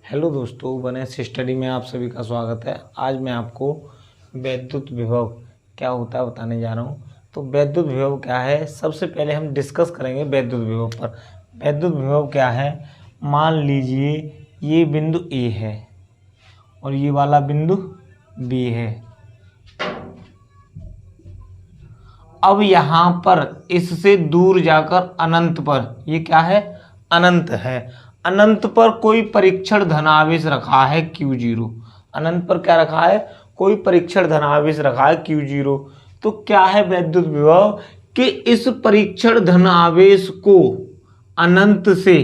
Hello दोस्तों, Ganesh study में आप सभी का स्वागत है। आज मैं आपको वैद्युत विभव क्या होता है बताने जा रहा हूँ। तो वैद्युत विभव क्या है, सबसे पहले हम डिस्कस करेंगे वैद्युत विभव पर। वैद्युत विभव क्या है, मान लीजिए ये बिंदु ए है और ये वाला बिंदु बी है। अब यहाँ पर इससे दूर जाकर अनंत पर, ये क्या है, अनंत है। अनंत पर कोई परीक्षण धनावेश रखा है Q0। अनंत पर क्या रखा है, कोई परीक्षण धनावेश रखा है Q0। तो क्या है वैद्युत विभव कि इस परीक्षण धनावेश को अनंत से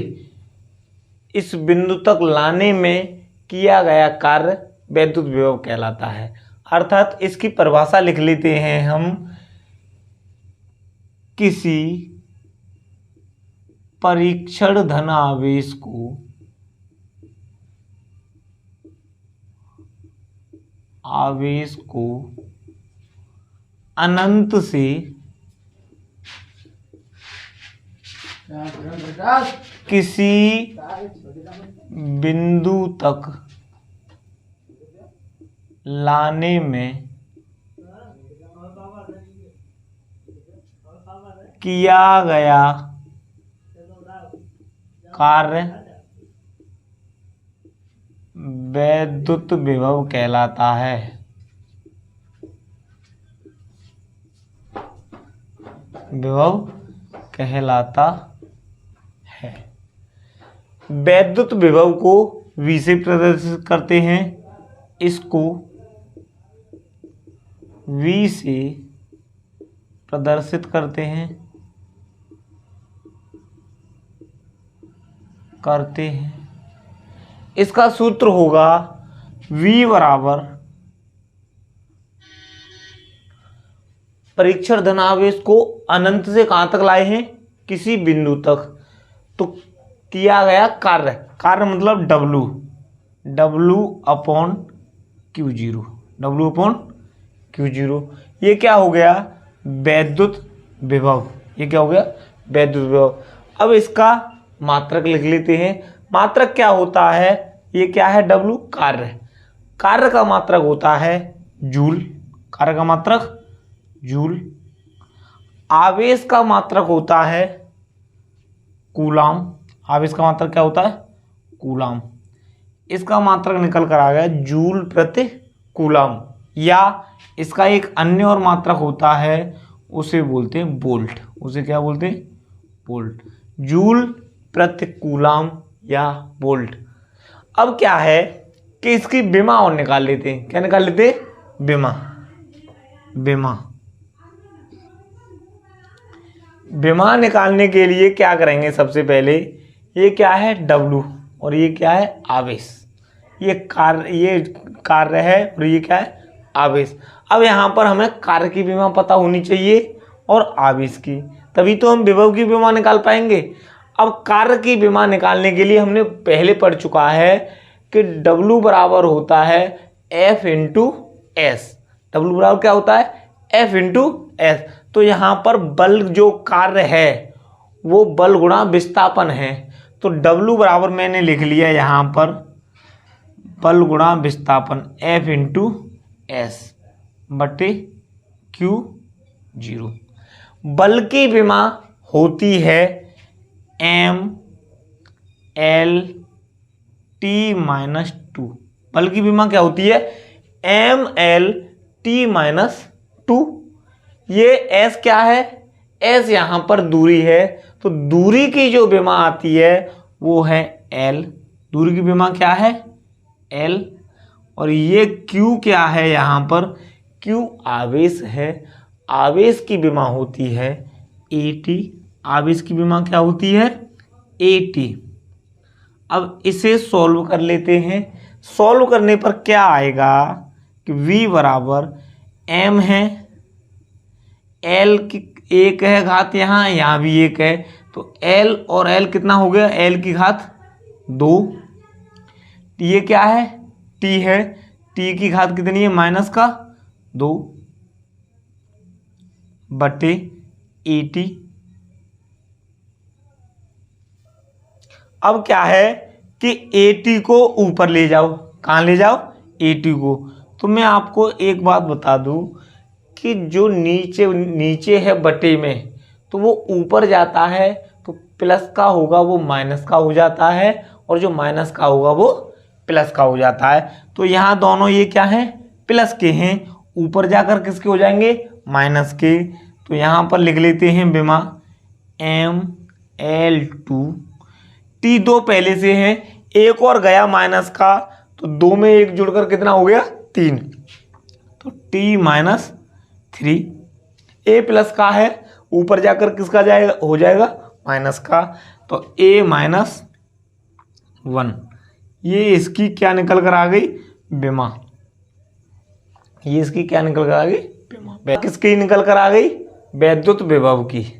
इस बिंदु तक लाने में किया गया कार्य वैद्युत विभव कहलाता है। अर्थात इसकी परिभाषा लिख लेते हैं हम, किसी परीक्षण धनावेश को अनंत से किसी बिंदु तक लाने में किया गया कार्य वैद्युत विभव कहलाता है। विभव कहलाता है। वैद्युत विभव को V से प्रदर्शित करते हैं। इसको V से प्रदर्शित करते हैं इसका सूत्र होगा V बराबर परीक्षण धनावेश को अनंत से कहां तक लाए हैं, किसी बिंदु तक। तो किया गया कार्य मतलब W अपॉन Q0। ये क्या हो गया, वैद्युत विभव। ये क्या हो गया, वैद्युत विभव। अब इसका मात्रक लिख लेते हैं। मात्रक क्या होता है, ये क्या है, W कार्य का मात्रक होता है जूल। कार्य का मात्रक जूल। आवेश का मात्रक होता है कूलाम। आवेश का मात्रक क्या होता है, कूलाम। इसका मात्रक निकल कर आ गया जूल प्रति कूलाम। या इसका एक अन्य और मात्रक होता है, उसे बोलते हैं वोल्ट। उसे क्या बोलते हैं, वोल्ट। जूल प्रति कूलाम या वोल्ट। अब क्या है कि इसकी विमा और निकाल लेते हैं। क्या निकाल लेते हैं, विमा निकालने के लिए क्या करेंगे, सबसे पहले ये क्या है W और ये क्या है, आवेश। ये कार्य है और ये क्या है, आवेश। अब यहाँ पर हमें कार्य की विमा पता होनी चाहिए और आवेश की, तभी तो हम विभव की विमा निकाल पाएंगे। अब कार्य की विमा निकालने के लिए हमने पहले पढ़ चुका है कि W बराबर होता है F इंटू एस। W बराबर क्या होता है, F इंटू एस। तो यहाँ पर बल जो कार्य है वो बल गुणा विस्थापन है। तो W बराबर मैंने लिख लिया यहाँ पर बल गुणा विस्थापन F इंटू एस बटे Q0। बल की विमा होती है MLT-2। बल की विमा क्या होती है, MLT-2। ये S क्या है, S यहाँ पर दूरी है, तो दूरी की जो विमा आती है वो है L। दूरी की विमा क्या है, L। और ये Q क्या है, यहाँ पर Q आवेश है। आवेश की विमा होती है AT। आवेश की विमा क्या होती है, AT। अब इसे सॉल्व कर लेते हैं। सॉल्व करने पर क्या आएगा कि V बराबर M है, L की एक है घात, यहाँ भी एक है, तो L और L कितना हो गया, L की घात 2। ये क्या है, T है, T की घात कितनी है, -2 बटे AT। अब क्या है कि AT को ऊपर ले जाओ। कहाँ ले जाओ? AT को। तो मैं आपको एक बात बता दूं कि जो नीचे नीचे है बटे में, तो वो ऊपर जाता है तो प्लस का होगा वो माइनस का हो जाता है, और जो माइनस का होगा वो प्लस का हो जाता है। तो यहाँ दोनों ये क्या है? प्लस के हैं। ऊपर जाकर किसके हो जाएंगे? माइनस के। तो यहाँ पर लिख लेते हैं विमा ML2। T2 पहले से है, एक और गया माइनस का, तो 2 में 1 जुड़कर कितना हो गया? 3। तो T-3। A प्लस का है, ऊपर जाकर किसका जाएगा? हो जाएगा माइनस का। तो A-1। ये इसकी क्या निकल कर आ गई? विमा। ये इसकी क्या निकल कर आ गई? विमा। किसकी निकल कर आ गई? वैद्युत विभव की।